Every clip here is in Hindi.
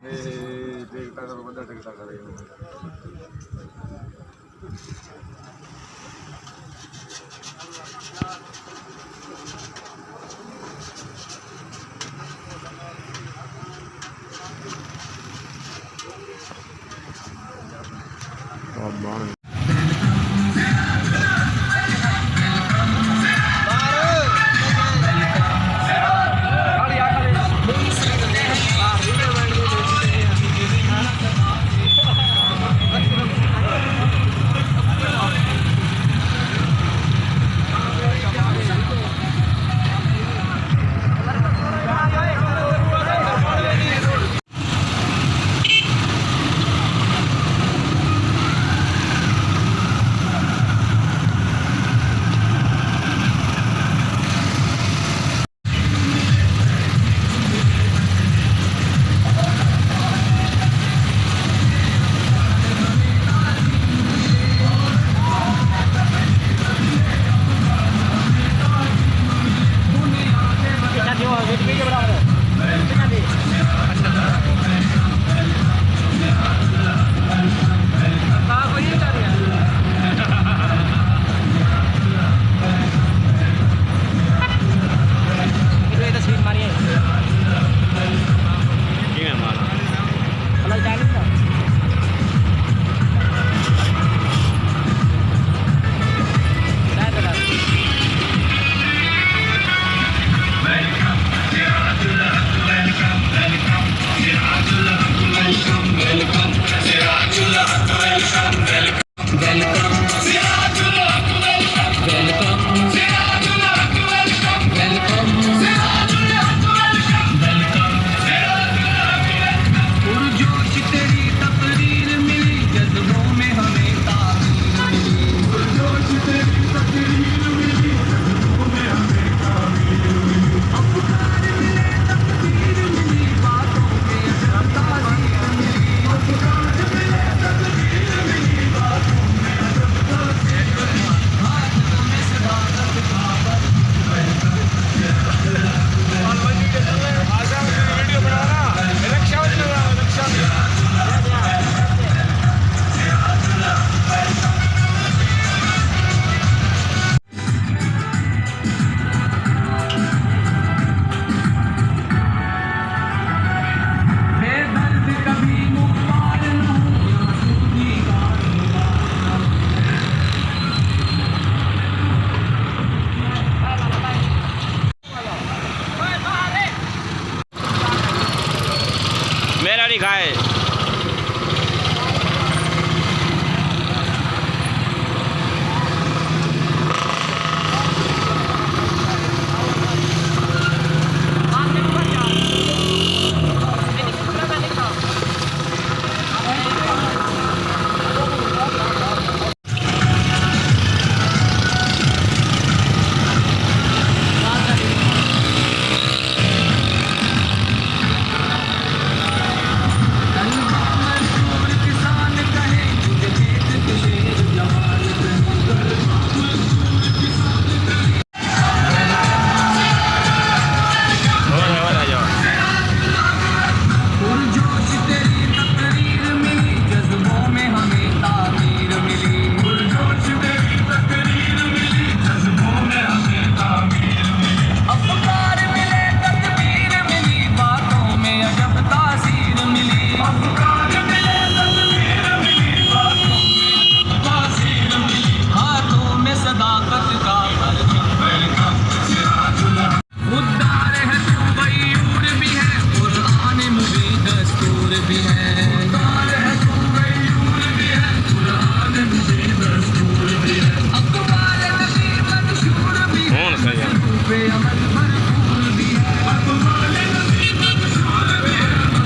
देखता तो बंदा देखता करेगा। मेरा नहीं खाए।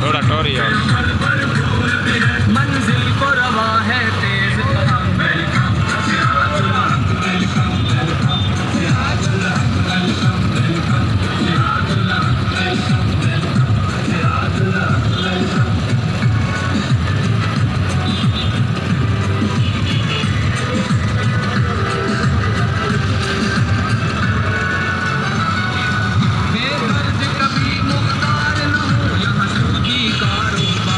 थोड़ा टोरी मंजिल को रवा है तेज बेदर्द कभी मुख्तार न हो यहाँ सूदी कारोबार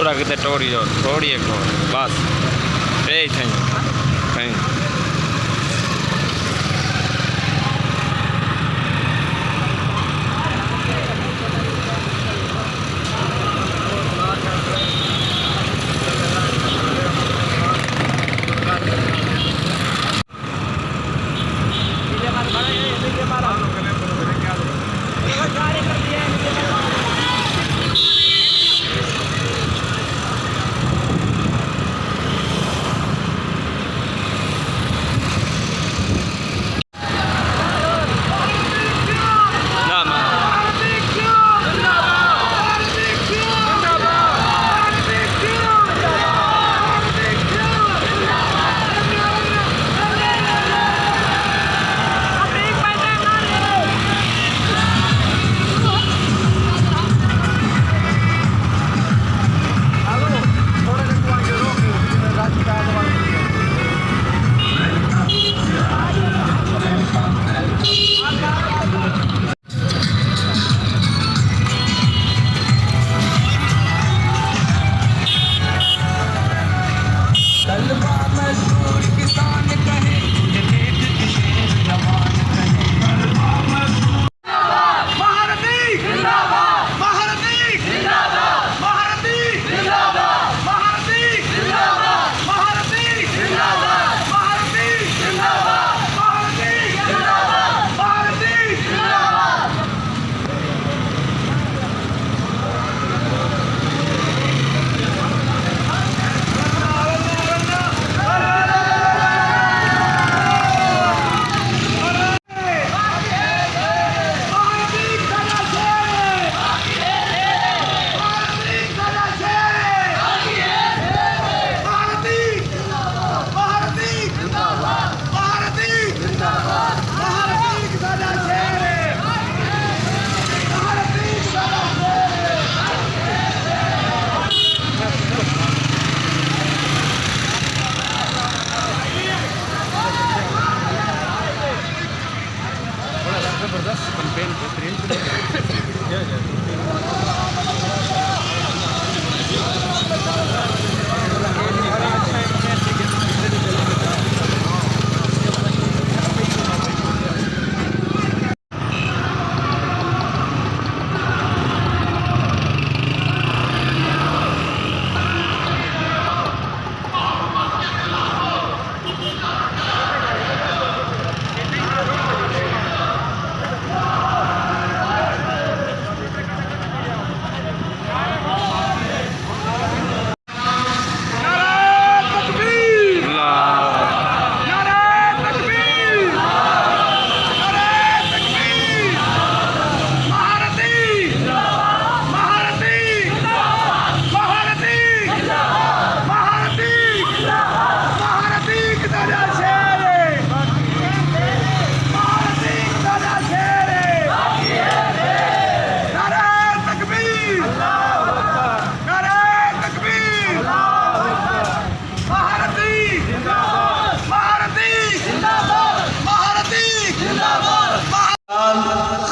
थोड़ा कितने टोरी और थोड़ी एक और बस पे थी कहीं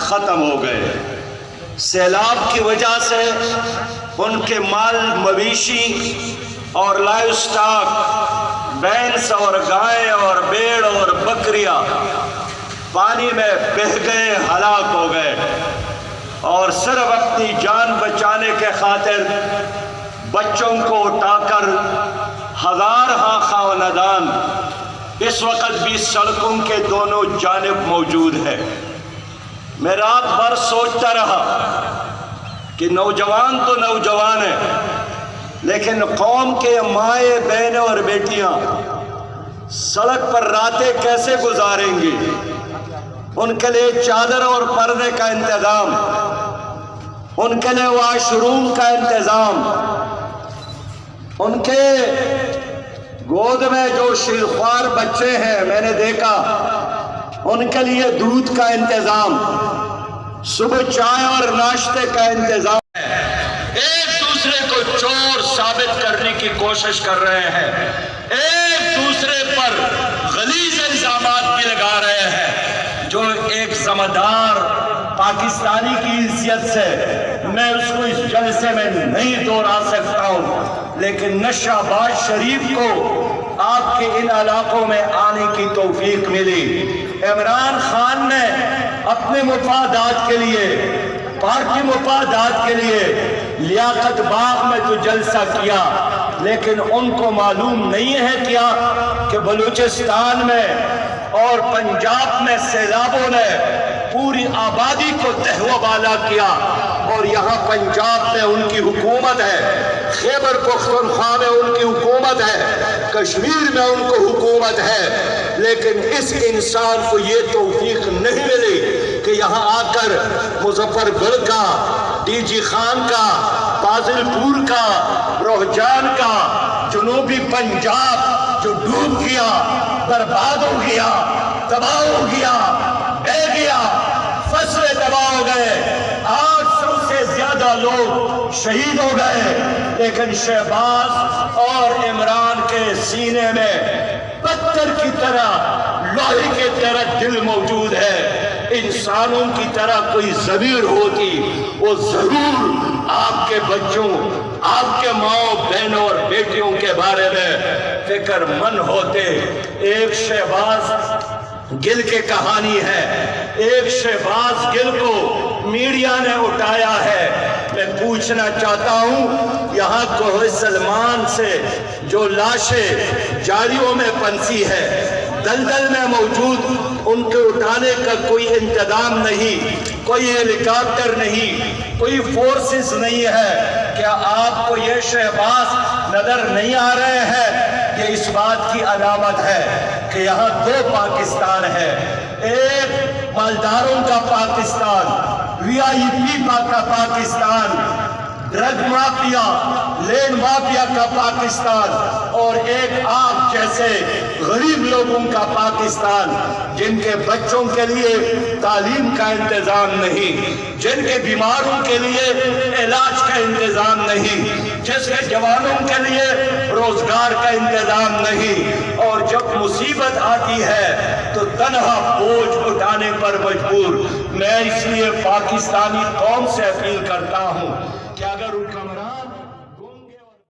ख़त्म हो गए। सैलाब की वजह से उनके माल मवेशी और लाइव स्टॉक, भैंस और गाय और भेड़ और बकरियां पानी में बह गए, हलाक हो गए। और सिर्फ अपनी जान बचाने के खातिर बच्चों को उठाकर हजार खानदान इस वक्त भी सड़कों के दोनों जानिब मौजूद है। मैं रात भर सोचता रहा कि नौजवान तो नौजवान है, लेकिन कौम के माए बहनें और बेटियां सड़क पर रातें कैसे गुजारेंगी। उनके लिए चादर और पर्दे का इंतजाम, उनके लिए वाशरूम का इंतजाम, उनके गोद में जो शीरख्वार बच्चे हैं मैंने देखा, उनके लिए दूध का इंतजाम, सुबह चाय और नाश्ते का इंतजाम। एक दूसरे को चोर साबित करने की कोशिश कर रहे हैं, एक दूसरे पर गलीज इल्जामात भी लगा रहे हैं। जो एक ज़िम्मेदार पाकिस्तानी की इज्जत से मैं उसको इस जलसे में नहीं दोहरा सकता हूँ, लेकिन नशाबाज शरीफ को आपके इन इलाकों में आने की तौफीक मिली। इमरान खान ने अपने मुफादात के लिए, पार्टी मुफादात के लिए लियाकत बाग में तो जलसा किया, लेकिन उनको मालूम नहीं है क्या कि बलूचिस्तान में और पंजाब में सैलाबों ने पूरी आबादी को तहवाबाला किया और यहाँ पंजाब में उनकी हुकूमत है, खैबर पख्तूनख्वा में उनकी हुकूमत है, कश्मीर में उनको हुकूमत है, लेकिन इस इंसान को ये तौफीक नहीं मिली कि यहाँ आकर मुजफ्फरगढ़ का, डीजी खान का, बाजिलपुर का, रोहजान का, जनूबी पंजाब जो डूब गया, बर्बाद हो गया, तबाह हो गया, बह गया, फसलें तबाह हो गए, 800 से ज्यादा लोग शहीद हो गए, लेकिन शहबाज और इमरान के सीने में पत्थर की तरह, लोहे की तरह दिल मौजूद है। इंसानों की तरह कोई ज़मीर होती, वो जरूर आपके बच्चों, आपके माओ बहनों और बेटियों के बारे में फिक्रमंद होते। एक शहबाज गिल की कहानी है, एक शहबाज गिल को मीडिया ने उठाया है। मैं पूछना चाहता हूँ, यहाँ कोहे सलमान से जो लाशें जालियों में फंसी है, दलदल में मौजूद, उनके उठाने का कोई इंतजाम नहीं, कोई हेलीकॉप्टर नहीं, कोई फोर्सेस नहीं है। क्या आपको ये शहबाज नजर नहीं आ रहे हैं? ये इस बात की अलामत है कि यहाँ दो पाकिस्तान है, एक मालदारों का पाकिस्तान, VIP का Pakistan, drug mafia, land mafia का पाकिस्तान, और एक आप जैसे गरीब लोगों का पाकिस्तान, जिनके बच्चों के लिए तालीम का इंतजाम नहीं, जिनके बीमारों के लिए इलाज का इंतजाम नहीं, जिसके जवानों के लिए रोजगार का इंतजाम नहीं, और जब मुसीबत आती है तो तनहा बोझ उठाने पर मजबूर। मैं इसलिए पाकिस्तानी कौम से अपील करता हूँ कि अगर उनका